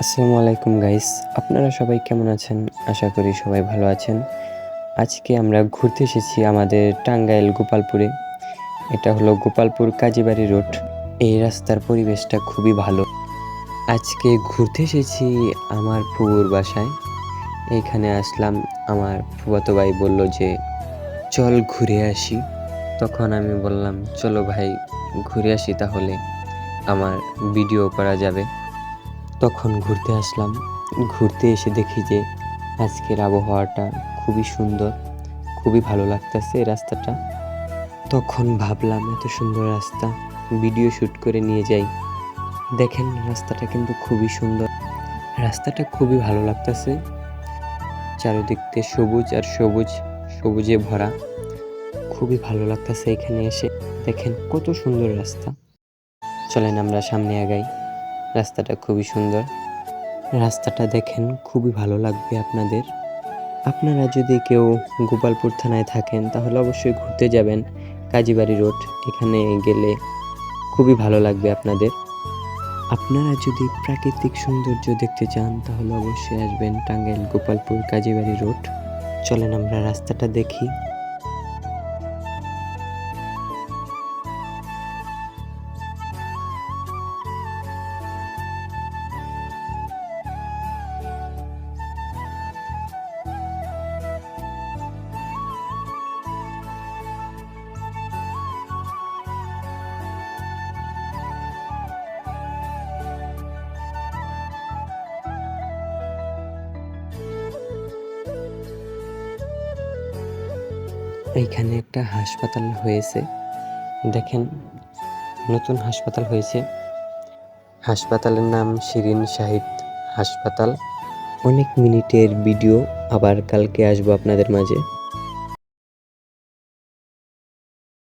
আসসালামু আলাইকুম গাইস, আপনারা সবাই কেমন আছেন? আশা করি সবাই ভালো আছেন। আজকে আমরা ঘুরতে এসেছি আমাদের টাঙ্গাইল গোপালপুরে। এটা হলো গোপালপুর কাজীবাড়ি রোড। এই রাস্তার পরিবেশটা খুবই ভালো। আজকে ঘুরতে এসেছি আমার ফুফুর বাসায়। এইখানে আসলাম, আমার ফুফাতো ভাই বলল যে চল ঘুরে আসি। তখন আমি বললাম চলো ভাই ঘুরে আসি, তাহলে আমার ভিডিও করা যাবে। তখন ঘুরতে আসলাম। ঘুরতে এসে দেখি যে আজকের আবহাওয়াটা খুবই সুন্দর, খুবই ভালো লাগতেছে এই রাস্তাটা। তখন ভাবলাম এত সুন্দর রাস্তা, ভিডিও শ্যুট করে নিয়ে যাই। দেখেন রাস্তাটা কিন্তু খুবই সুন্দর, রাস্তাটা খুবই ভালো লাগতেছে। চারিদিক দিয়ে সবুজ আর সবুজ, সবুজে ভরা। খুবই ভালো লাগতেছে এখানে এসে। দেখেন কত সুন্দর রাস্তা। চলেন আমরা সামনে আগাই। রাস্তাটা খুবই সুন্দর। রাস্তাটা দেখেন খুবই ভালো লাগবে আপনাদের। আপনারা যদি কেউ গোপালপুর থানায় থাকেন তাহলে অবশ্যই ঘুরতে যাবেন কাজীবাড়ি রোড। এখানে গেলে খুবই ভালো লাগবে আপনাদের। আপনারা যদি প্রাকৃতিক সৌন্দর্য দেখতে চান তাহলে অবশ্যই আসবেন টাঙ্গাইল গোপালপুর কাজীবাড়ি রোড। চলেন আমরা রাস্তাটা দেখি। এইখানে একটা হাসপাতাল হয়েছে, দেখেন নতুন হাসপাতাল হয়েছে। হাসপাতালের নাম শিরিন শাহিদ হাসপাতাল। অনেক মিনিটের ভিডিও, আবার কালকে আসবো আপনাদের মাঝে।